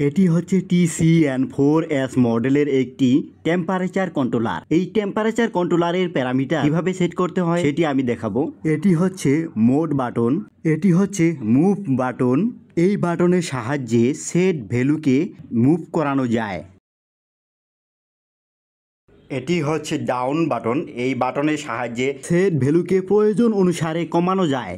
এটি হচ্ছে TCN4S মডেলের একটি টেম্পারেচার কন্ট্রোলার। এই টেম্পারেচার কন্ট্রোলারের প্যারামিটার কিভাবে সেট করতে হয় সেটি আমি দেখাবো। এটি হচ্ছে মোড বাটন, এটি হচ্ছে মুভ বাটন। এই বাটনের সাহায্যে সেট ভ্যালুকে মুভ করানো যায়। এটি হচ্ছে ডাউন বাটন, এই বাটনের সাহায্যে সেট ভ্যালুকে প্রয়োজন অনুসারে কমানো যায়।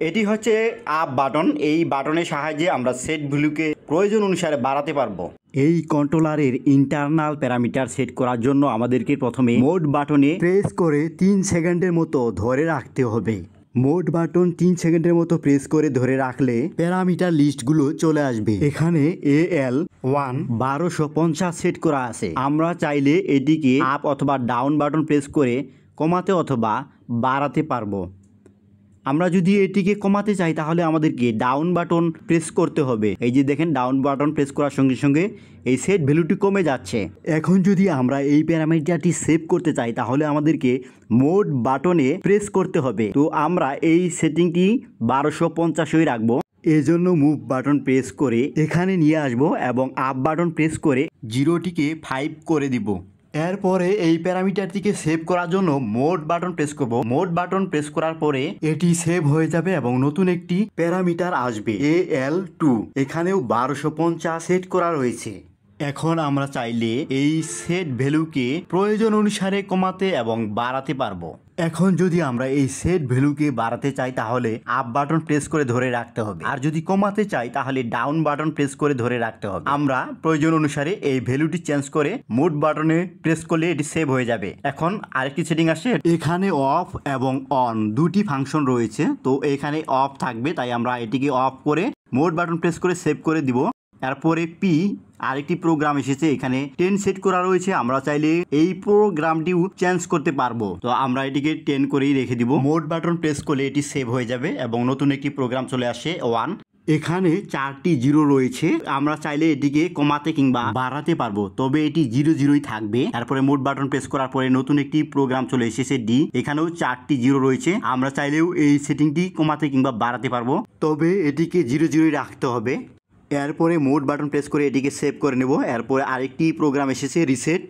এটি হচ্ছে আপ বাটন, এই বাটনের সাহায্যে আমরা সেট ভ্যালুকে প্রয়োজন অনুসারে বাড়াতে পারবো। এই কন্ট্রোলারের ইন্টারনাল প্যারামিটার সেট করার জন্য আমাদেরকে প্রথমে মোড বাটনে প্রেস করে 3 সেকেন্ডের মতো ধরে রাখতে হবে। মোড বাটন 3 সেকেন্ডের মতো প্রেস করে ধরে রাখলে প্যারামিটার লিস্টগুলো চলে আসবে। এখানে AL1 1250 সেট করা আছে। আমরা চাইলে এটিকে আপ অথবা ডাউন বাটন প্রেস করে কমাতে অথবা বাড়াতে পারবো। আমরা যদি এটিকে কমাতে চাই তাহলে আমাদেরকে ডাউন বাটন প্রেস করতে হবে। এই যে দেখেন, ডাউন বাটন প্রেস করার সঙ্গে সঙ্গে এই সেট ভ্যালুটি কমে যাচ্ছে। এখন যদি আমরা এই প্যারামিটারটি সেভ করতে চাই তাহলে আমাদেরকে মোড বাটনে প্রেস করতে হবে। তো আমরা এই সেটিংটি 1250 রাখবো। এজন্য মুভ বাটন প্রেস করে এখানে নিয়ে আসব এবং আপ বাটন প্রেস করে 0টিকে 5 করে দিব। এরপরে এই প্যারামিটারটিকে সেভ করার জন্য মোড বাটন প্রেস করব। মোড বাটন প্রেস করার পরে এটি সেভ হয়ে যাবে এবং নতুন একটি প্যারামিটার আসবে AL2। এখানেও 1250 সেট করা রয়েছে। এখন আমরা চাইলে এই সেট ভ্যালুকে প্রয়োজন অনুসারে কমাতে এবং বাড়াতে পারবো। এখন যদি আমরা এই সেট ভ্যালুকে বাড়াতে চাই তাহলে আপ বাটন প্রেস করে ধরে রাখতে হবে, আর যদি কমাতে চাই তাহলে ডাউন বাটন প্রেস করে ধরে রাখতে হবে। আমরা প্রয়োজন অনুসারে এই ভ্যালুটি চেঞ্জ করে মোড বাটনে প্রেস করলে এটি সেভ হয়ে যাবে। এখন আরেকটি সেটিং আসে, এখানে অফ এবং অন দুটি ফাংশন রয়েছে। তো এখানে অফ থাকবে, তাই আমরা এটিকে অফ করে মোড বাটন প্রেস করে সেভ করে দিব। এরপরে আরেকটি প্রোগ্রাম এসেছে, এখানে 10 সেট করা রয়েছে। আমরা চাইলে এই প্রোগ্রামটিও চেঞ্জ করতে পারবো। তো আমরা এটিকে 10 করেই রেখে দিব। মোড বাটন প্রেস করলে এটি সেভ হয়ে যাবে এবং নতুন একটি প্রোগ্রাম চলে আসে 1। এখানে 4টি 0 রয়েছে। আমরা চাইলে এটিকে কমাতে কিংবা বাড়াতে পারবো, তবে এটি 0 থাকবে। তারপরে মোড বাটন প্রেস করার পরে নতুন একটি প্রোগ্রাম চলে এসেছে D। এখানেও 4টি 0 রয়েছে। আমরা চাইলেও এই সেটিংটি কমাতে কিংবা বাড়াতে পারবো, তবে এটিকে 0 রাখতে হবে। এরপরে মোড বাটন প্রেস করে এটিকে সেভ করে নেব। এরপরে আরেকটি প্রোগ্রাম এসেছে রিসেট,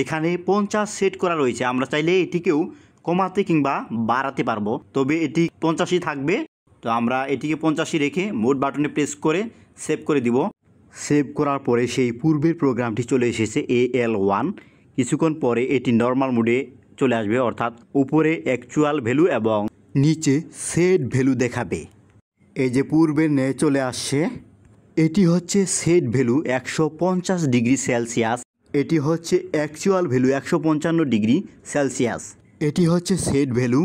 এখানে 50 সেট করা রয়েছে। আমরা চাইলে এটিকেও কমাতে কিংবা বাড়াতে পারবো, তবে এটি 50ই থাকবে। তো আমরা এটিকে 50ই রেখে মোড বাটনে প্রেস করে সেভ করে দিব। সেভ করার পরে সেই পূর্বের প্রোগ্রামটি চলে এসেছে AL1। কিছুক্ষণ পরে এটি নর্মাল মোডে চলে আসবে, অর্থাৎ উপরে অ্যাকচুয়াল ভ্যালু এবং নিচে সেট ভ্যালু দেখাবে। এই যে পূর্বের ন্যায় চলে আসছে। এটি হচ্ছে সেট ভ্যালু 150 ডিগ্রি সেলসিয়াস। এটি হচ্ছে অ্যাকচুয়াল ভ্যালু 155 ডিগ্রি সেলসিয়াস। এটি হচ্ছে সেট ভ্যালু।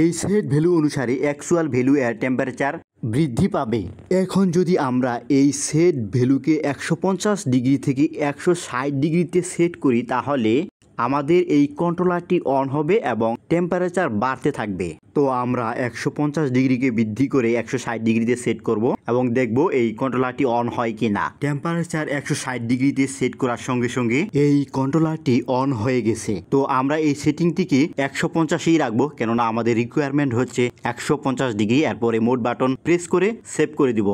এই সেট ভ্যালু অনুসারে অ্যাকচুয়াল ভ্যালু এর টেম্পারেচার বৃদ্ধি পাবে। এখন যদি আমরা এই সেট ভ্যালুকে 150 ডিগ্রি থেকে 160 ডিগ্রিতে সেট করি তাহলে আমাদের এই কন্ট্রোলারটি অন হবে এবং টেম্পারেচার বাড়তে থাকবে। তো আমরা 150 ডিগ্রিকে বৃদ্ধি করে 160 ডিগ্রিতে সেট করব এবং দেখব এই কন্ট্রোলারটি অন হয় কি না। টেম্পারেচার 160 ডিগ্রিতে সেট করার সঙ্গে সঙ্গে এই কন্ট্রোলারটি অন হয়ে গেছে। তো আমরা এই সেটিংটিকে 150ই রাখবো, কেননা আমাদের রিকোয়ারমেন্ট হচ্ছে 150 ডিগ্রি। এরপরে মোড বাটন প্রেস করে সেভ করে দিব।